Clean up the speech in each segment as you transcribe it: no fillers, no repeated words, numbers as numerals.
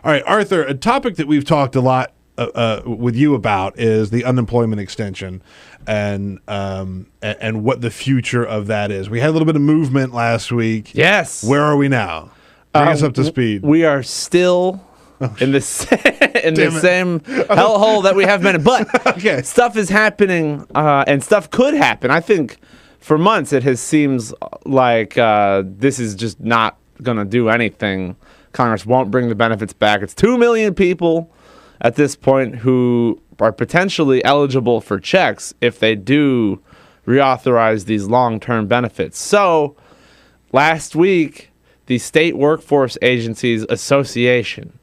All right, Arthur, a topic that we've talked a lot with you about is the unemployment extension and what the future of that is. We had a little bit of movement last week. Yes. Where are we now? Bring us up to speed. We are still in the same hellhole that we have been in. But Okay. stuff is happening, and stuff could happen. I think for months it has seemed like this is just not going to do anything. Congress won't bring the benefits back. It's 2 million people at this point who are potentially eligible for checks if they do reauthorize these long-term benefits. So last week, the State Workforce Agencies Association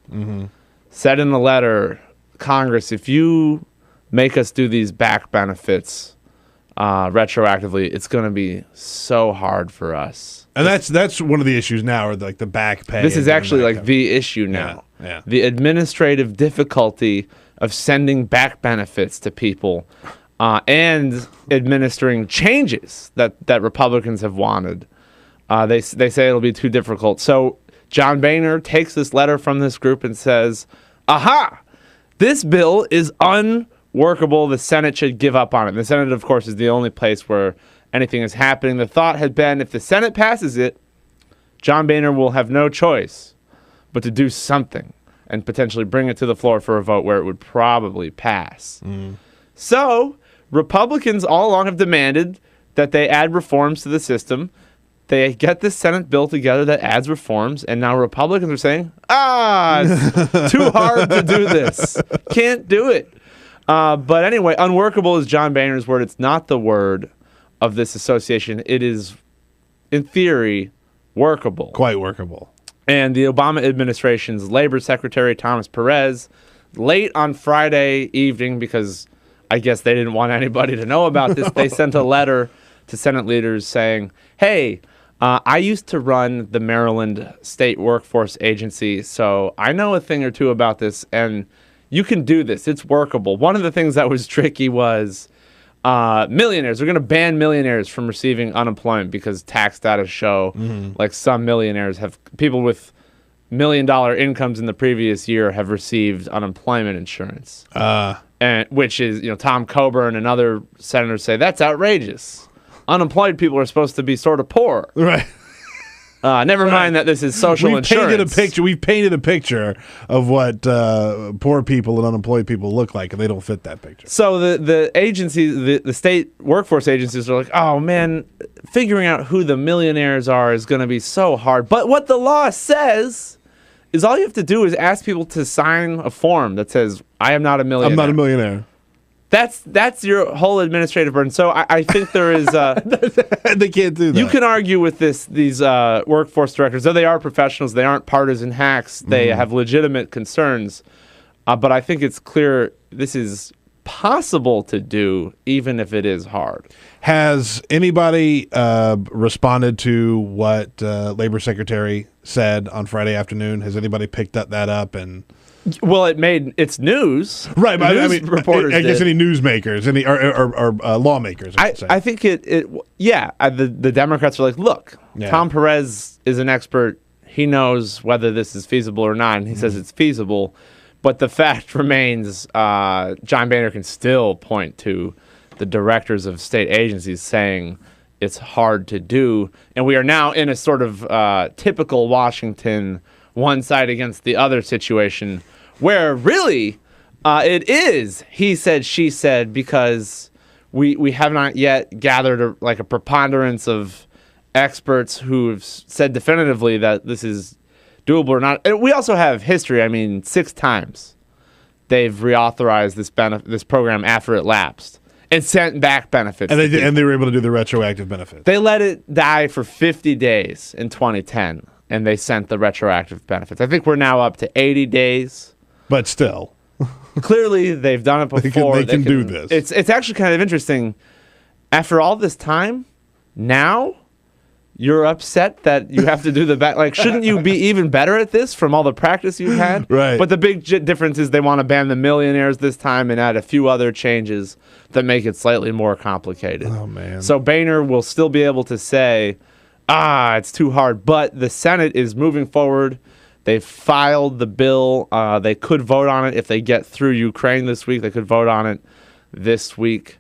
said in a letter, Congress, if you make us do these back benefits retroactively, it's going to be so hard for us. And that's one of the issues now, or like the back pay. This is actually like the issue now. Yeah. The administrative difficulty of sending back benefits to people and administering changes that Republicans have wanted. They say it'll be too difficult. So John Boehner takes this letter from this group and says, aha, this bill is unworkable. The Senate should give up on it. The Senate, of course, is the only place where anything is happening. The thought had been if the Senate passes it, John Boehner will have no choice but to do something and potentially bring it to the floor for a vote where it would probably pass. So Republicans all along have demanded that they add reforms to the system. They get this Senate bill together that adds reforms, and now Republicans are saying, it's too hard to do this. Can't do it. But anyway, unworkable is John Boehner's word. It's not the word of this association. It is, in theory, workable. quite workable. And the Obama administration's Labor Secretary, Thomas Perez, late on Friday evening, because I guess they didn't want anybody to know about this, they sent a letter to Senate leaders saying, hey, I used to run the Maryland State Workforce Agency, so I know a thing or two about this, and you can do this. It's workable. One of the things that was tricky was millionaires. We're going to ban millionaires from receiving unemployment because tax data show like some millionaires people with $1 million incomes in the previous year have received unemployment insurance. And which is, Tom Coburn and other senators say that's outrageous. Unemployed people are supposed to be sort of poor. Right. Never mind that this is social insurance. We've painted a picture of what poor people and unemployed people look like, and they don't fit that picture. So the agencies, the state workforce agencies are like, oh man, figuring out who the millionaires are is going to be so hard. But what the law says is all you have to do is ask people to sign a form that says, I am not a millionaire. I'm not a millionaire. That's your whole administrative burden. So I think there is. They can't do that. You can argue with these workforce directors, though they are professionals. They aren't partisan hacks. They have legitimate concerns. But I think it's clear this is possible to do, even if it is hard. Has anybody responded to what Labor Secretary said on Friday afternoon? Has anybody picked that up and? Well, it made its news. Right, but I mean, reporters I guess did. any newsmakers, or lawmakers. I think the Democrats are like, look, Tom Perez is an expert. He knows whether this is feasible or not, and he says it's feasible. But the fact remains, John Boehner can still point to the directors of state agencies saying it's hard to do. And we are now in a sort of typical Washington one side against the other situation where really it is he said, she said, because we have not yet gathered a preponderance of experts who have said definitively that this is doable or not. And we also have history. I mean, 6 times they've reauthorized this program after it lapsed and sent back benefits. And they were able to do the retroactive benefits. They let it die for 50 days in 2010. And they sent the retroactive benefits. I think we're now up to 80 days. But still. Clearly, they've done it before. They can do this. It's actually kind of interesting. After all this time, now you're upset that you have to do the back. Like, shouldn't you be even better at this from all the practice you've had? Right. But the big difference is they want to ban the millionaires this time and add a few other changes that make it slightly more complicated. Oh, man. So Boehner will still be able to say, it's too hard. But the Senate is moving forward. They filed the bill. They could vote on it if they get through Ukraine this week. They could vote on it this week.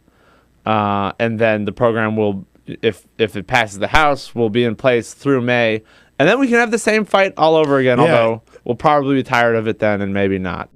And then the program will, if it passes the House, will be in place through May. And then we can have the same fight all over again, although we'll probably be tired of it then and maybe not.